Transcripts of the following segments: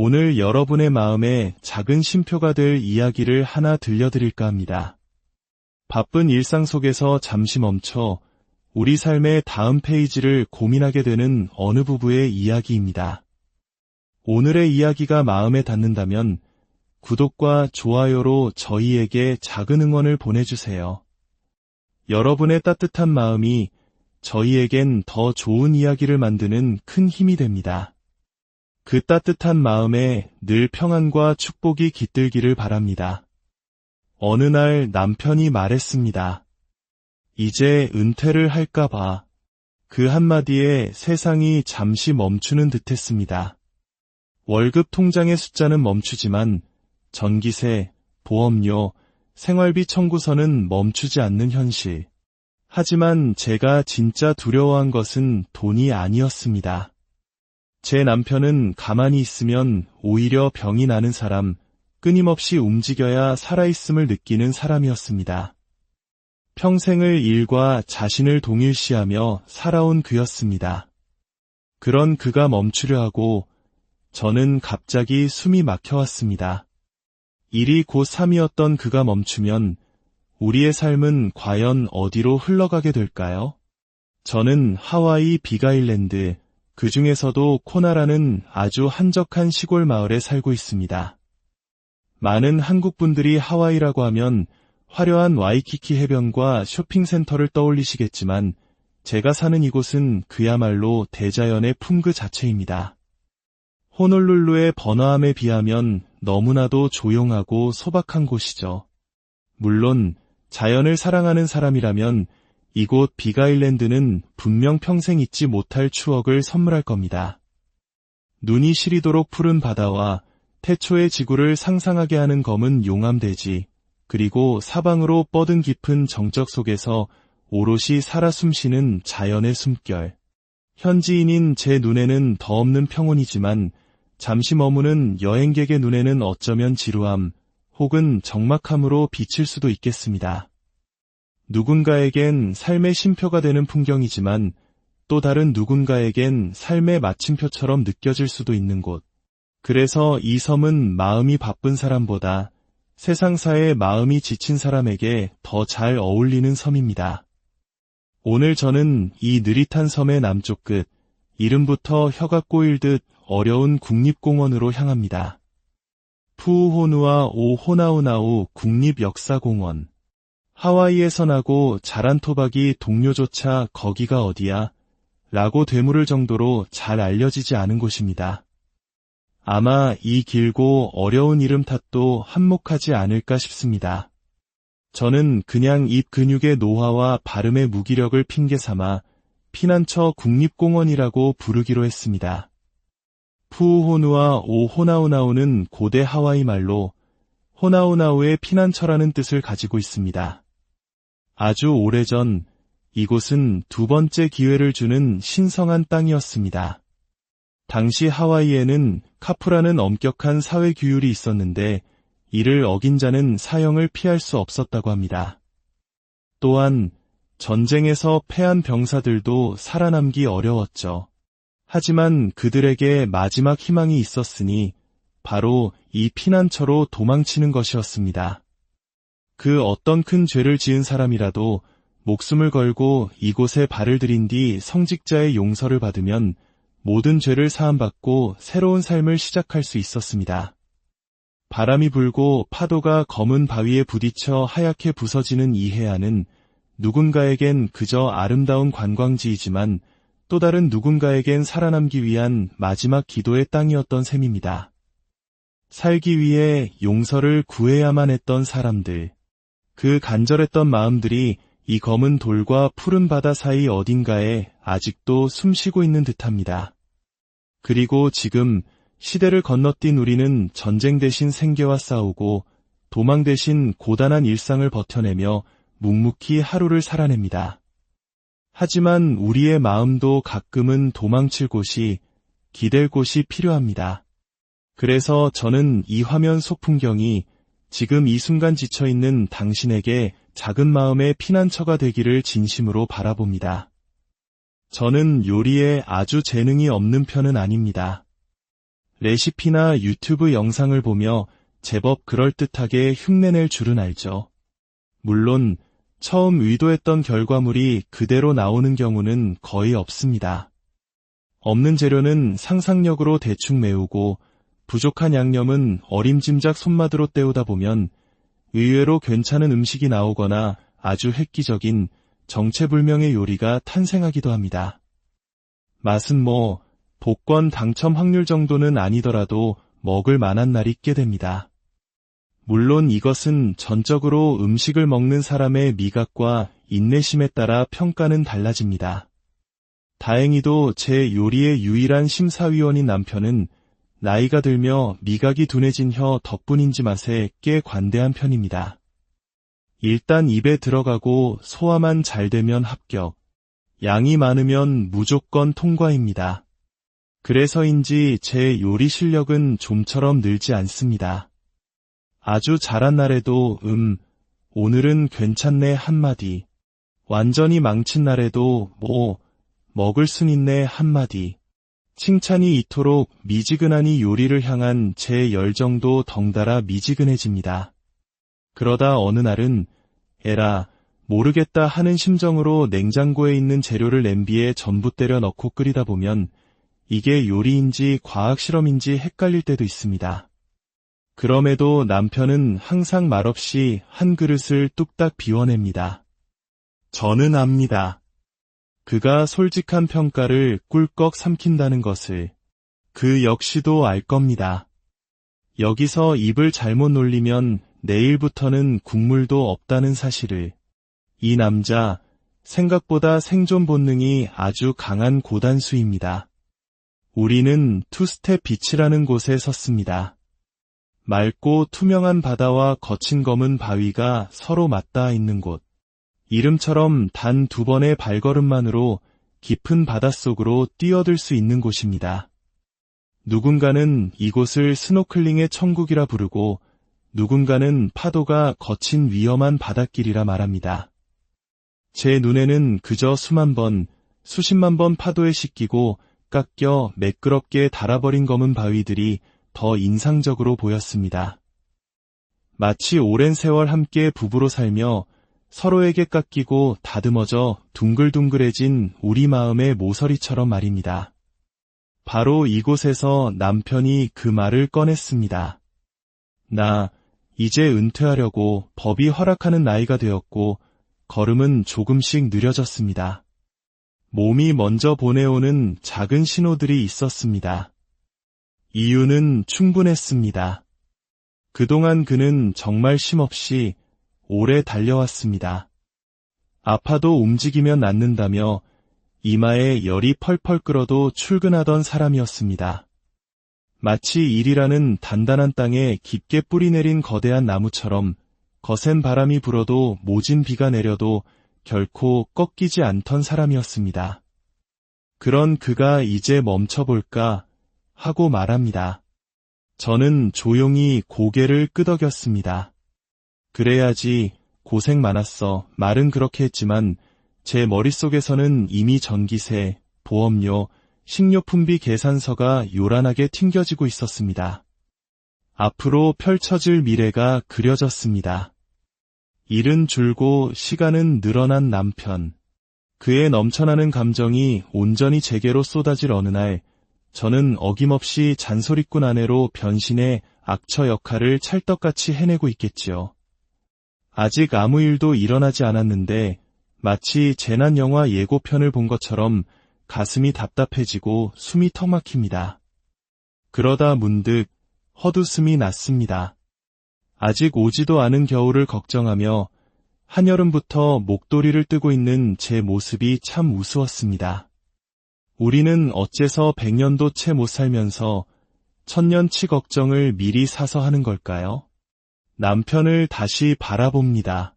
오늘 여러분의 마음에 작은 쉼표가 될 이야기를 하나 들려드릴까 합니다. 바쁜 일상 속에서 잠시 멈춰 우리 삶의 다음 페이지를 고민하게 되는 어느 부부의 이야기입니다. 오늘의 이야기가 마음에 닿는다면 구독과 좋아요로 저희에게 작은 응원을 보내주세요. 여러분의 따뜻한 마음이 저희에겐 더 좋은 이야기를 만드는 큰 힘이 됩니다. 그 따뜻한 마음에 늘 평안과 축복이 깃들기를 바랍니다. 어느 날 남편이 말했습니다. 이제 은퇴를 할까 봐. 그 한마디에 세상이 잠시 멈추는 듯했습니다. 월급 통장의 숫자는 멈추지만 전기세, 보험료, 생활비 청구서는 멈추지 않는 현실. 하지만 제가 진짜 두려워한 것은 돈이 아니었습니다. 제 남편은 가만히 있으면 오히려 병이 나는 사람, 끊임없이 움직여야 살아있음을 느끼는 사람이었습니다. 평생을 일과 자신을 동일시하며 살아온 그였습니다. 그런 그가 멈추려 하고 저는 갑자기 숨이 막혀왔습니다. 일이 곧 삶이었던 그가 멈추면 우리의 삶은 과연 어디로 흘러가게 될까요? 저는 하와이 빅아일랜드, 그 중에서도 코나라는 아주 한적한 시골 마을에 살고 있습니다. 많은 한국 분들이 하와이라고 하면 화려한 와이키키 해변과 쇼핑센터를 떠올리시겠지만 제가 사는 이곳은 그야말로 대자연의 품그 자체입니다. 호놀룰루의 번화함에 비하면 너무나도 조용하고 소박한 곳이죠. 물론 자연을 사랑하는 사람이라면 이곳 빅아일랜드는 분명 평생 잊지 못할 추억을 선물할 겁니다. 눈이 시리도록 푸른 바다와 태초의 지구를 상상하게 하는 검은 용암대지, 그리고 사방으로 뻗은 깊은 정적 속에서 오롯이 살아 숨쉬는 자연의 숨결. 현지인인 제 눈에는 더없는 평온이지만 잠시 머무는 여행객의 눈에는 어쩌면 지루함 혹은 적막함으로 비칠 수도 있겠습니다. 누군가에겐 삶의 쉼표가 되는 풍경이지만 또 다른 누군가에겐 삶의 마침표처럼 느껴질 수도 있는 곳. 그래서 이 섬은 마음이 바쁜 사람보다 세상사에 마음이 지친 사람에게 더 잘 어울리는 섬입니다. 오늘 저는 이 느릿한 섬의 남쪽 끝, 이름부터 혀가 꼬일 듯 어려운 국립공원으로 향합니다. 푸우호누아 오 호나우나우 국립역사공원. 하와이에서 나고 자란 토박이 동료조차 거기가 어디야? 라고 되물을 정도로 잘 알려지지 않은 곳입니다. 아마 이 길고 어려운 이름 탓도 한몫하지 않을까 싶습니다. 저는 그냥 입 근육의 노화와 발음의 무기력을 핑계 삼아 피난처 국립공원이라고 부르기로 했습니다. 푸우호누아 오 호나우나우는 고대 하와이 말로 호나우나우의 피난처라는 뜻을 가지고 있습니다. 아주 오래전 이곳은 두 번째 기회를 주는 신성한 땅이었습니다. 당시 하와이에는 카프라는 엄격한 사회 규율이 있었는데 이를 어긴 자는 사형을 피할 수 없었다고 합니다. 또한 전쟁에서 패한 병사들도 살아남기 어려웠죠. 하지만 그들에게 마지막 희망이 있었으니 바로 이 피난처로 도망치는 것이었습니다. 그 어떤 큰 죄를 지은 사람이라도 목숨을 걸고 이곳에 발을 들인 뒤 성직자의 용서를 받으면 모든 죄를 사함받고 새로운 삶을 시작할 수 있었습니다. 바람이 불고 파도가 검은 바위에 부딪혀 하얗게 부서지는 이 해안은 누군가에겐 그저 아름다운 관광지이지만 또 다른 누군가에겐 살아남기 위한 마지막 기도의 땅이었던 셈입니다. 살기 위해 용서를 구해야만 했던 사람들. 그 간절했던 마음들이 이 검은 돌과 푸른 바다 사이 어딘가에 아직도 숨쉬고 있는 듯합니다. 그리고 지금 시대를 건너뛴 우리는 전쟁 대신 생계와 싸우고 도망 대신 고단한 일상을 버텨내며 묵묵히 하루를 살아냅니다. 하지만 우리의 마음도 가끔은 도망칠 곳이, 기댈 곳이 필요합니다. 그래서 저는 이 화면 속 풍경이 지금 이 순간 지쳐있는 당신에게 작은 마음의 피난처가 되기를 진심으로 바라봅니다. 저는 요리에 아주 재능이 없는 편은 아닙니다. 레시피나 유튜브 영상을 보며 제법 그럴듯하게 흉내낼 줄은 알죠. 물론 처음 의도했던 결과물이 그대로 나오는 경우는 거의 없습니다. 없는 재료는 상상력으로 대충 메우고 부족한 양념은 어림짐작 손맛으로 때우다 보면 의외로 괜찮은 음식이 나오거나 아주 획기적인 정체불명의 요리가 탄생하기도 합니다. 맛은 뭐 복권 당첨 확률 정도는 아니더라도 먹을 만한 날이 있게 됩니다. 물론 이것은 전적으로 음식을 먹는 사람의 미각과 인내심에 따라 평가는 달라집니다. 다행히도 제 요리의 유일한 심사위원인 남편은 나이가 들며 미각이 둔해진 혀 덕분인지 맛에 꽤 관대한 편입니다. 일단 입에 들어가고 소화만 잘 되면 합격, 양이 많으면 무조건 통과입니다. 그래서인지 제 요리 실력은 좀처럼 늘지 않습니다. 아주 잘한 날에도 오늘은 괜찮네 한마디, 완전히 망친 날에도 먹을 순 있네 한마디, 칭찬이 이토록 미지근하니 요리를 향한 제 열정도 덩달아 미지근해집니다. 그러다 어느 날은 에라, 모르겠다 하는 심정으로 냉장고에 있는 재료를 냄비에 전부 때려 넣고 끓이다 보면 이게 요리인지 과학실험인지 헷갈릴 때도 있습니다. 그럼에도 남편은 항상 말없이 한 그릇을 뚝딱 비워냅니다. 저는 압니다. 그가 솔직한 평가를 꿀꺽 삼킨다는 것을. 그 역시도 알 겁니다. 여기서 입을 잘못 놀리면 내일부터는 국물도 없다는 사실을. 이 남자, 생각보다 생존 본능이 아주 강한 고단수입니다. 우리는 투스텝 비치라는 곳에 섰습니다. 맑고 투명한 바다와 거친 검은 바위가 서로 맞닿아 있는 곳. 이름처럼 단 2번의 발걸음만으로 깊은 바닷속으로 뛰어들 수 있는 곳입니다. 누군가는 이곳을 스노클링의 천국이라 부르고 누군가는 파도가 거친 위험한 바닷길이라 말합니다. 제 눈에는 그저 수만 번, 수십만 번 파도에 씻기고 깎여 매끄럽게 닳아버린 검은 바위들이 더 인상적으로 보였습니다. 마치 오랜 세월 함께 부부로 살며 서로에게 깎이고 다듬어져 둥글둥글해진 우리 마음의 모서리처럼 말입니다. 바로 이곳에서 남편이 그 말을 꺼냈습니다. 나 이제 은퇴하려고 법이 허락하는 나이가 되었고 걸음은 조금씩 느려졌습니다. 몸이 먼저 보내오는 작은 신호들이 있었습니다. 이유는 충분했습니다. 그동안 그는 정말 쉼없이 오래 달려왔습니다. 아파도 움직이면 낫는다며 이마에 열이 펄펄 끓어도 출근하던 사람이었습니다. 마치 일이라는 단단한 땅에 깊게 뿌리내린 거대한 나무처럼 거센 바람이 불어도 모진 비가 내려도 결코 꺾이지 않던 사람이었습니다. 그런 그가 이제 멈춰볼까 하고 말합니다. 저는 조용히 고개를 끄덕였습니다. 그래야지, 고생 많았어. 말은 그렇게 했지만 제 머릿속에서는 이미 전기세, 보험료, 식료품비 계산서가 요란하게 튕겨지고 있었습니다. 앞으로 펼쳐질 미래가 그려졌습니다. 일은 줄고 시간은 늘어난 남편. 그의 넘쳐나는 감정이 온전히 제게로 쏟아질 어느 날, 저는 어김없이 잔소리꾼 아내로 변신해 악처 역할을 찰떡같이 해내고 있겠지요. 아직 아무 일도 일어나지 않았는데 마치 재난 영화 예고편을 본 것처럼 가슴이 답답해지고 숨이 턱 막힙니다. 그러다 문득 헛웃음이 났습니다. 아직 오지도 않은 겨울을 걱정하며 한여름부터 목도리를 뜨고 있는 제 모습이 참 우스웠습니다. 우리는 어째서 100년도 채 못 살면서 천년치 걱정을 미리 사서 하는 걸까요? 남편을 다시 바라봅니다.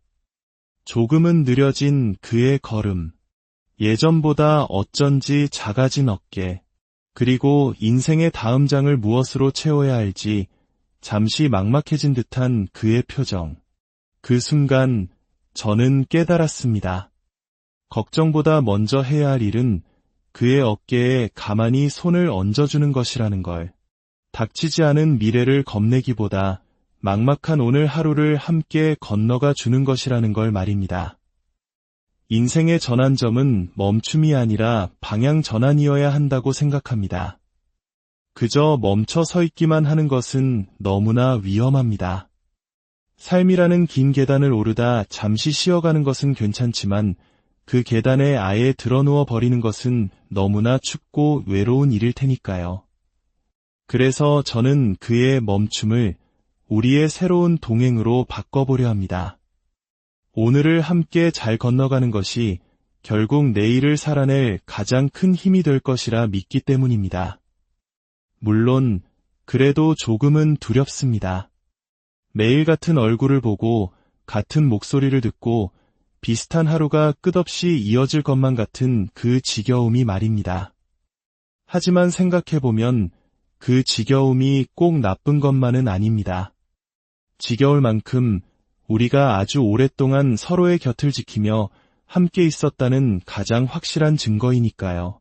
조금은 느려진 그의 걸음, 예전보다 어쩐지 작아진 어깨, 그리고 인생의 다음 장을 무엇으로 채워야 할지 잠시 막막해진 듯한 그의 표정. 그 순간 저는 깨달았습니다. 걱정보다 먼저 해야 할 일은 그의 어깨에 가만히 손을 얹어주는 것이라는 걸. 닥치지 않은 미래를 겁내기보다 막막한 오늘 하루를 함께 건너가 주는 것이라는 걸 말입니다. 인생의 전환점은 멈춤이 아니라 방향 전환이어야 한다고 생각합니다. 그저 멈춰 서 있기만 하는 것은 너무나 위험합니다. 삶이라는 긴 계단을 오르다 잠시 쉬어가는 것은 괜찮지만 그 계단에 아예 드러누워 버리는 것은 너무나 춥고 외로운 일일 테니까요. 그래서 저는 그의 멈춤을 우리의 새로운 동행으로 바꿔보려 합니다. 오늘을 함께 잘 건너가는 것이 결국 내일을 살아낼 가장 큰 힘이 될 것이라 믿기 때문입니다. 물론 그래도 조금은 두렵습니다. 매일 같은 얼굴을 보고 같은 목소리를 듣고 비슷한 하루가 끝없이 이어질 것만 같은 그 지겨움이 말입니다. 하지만 생각해보면 그 지겨움이 꼭 나쁜 것만은 아닙니다. 지겨울 만큼 우리가 아주 오랫동안 서로의 곁을 지키며 함께 있었다는 가장 확실한 증거이니까요.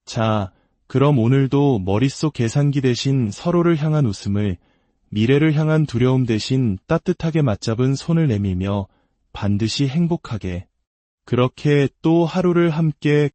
자, 그럼 오늘도 머릿속 계산기 대신 서로를 향한 웃음을, 미래를 향한 두려움 대신 따뜻하게 맞잡은 손을 내밀며 반드시 행복하게, 그렇게 또 하루를 함께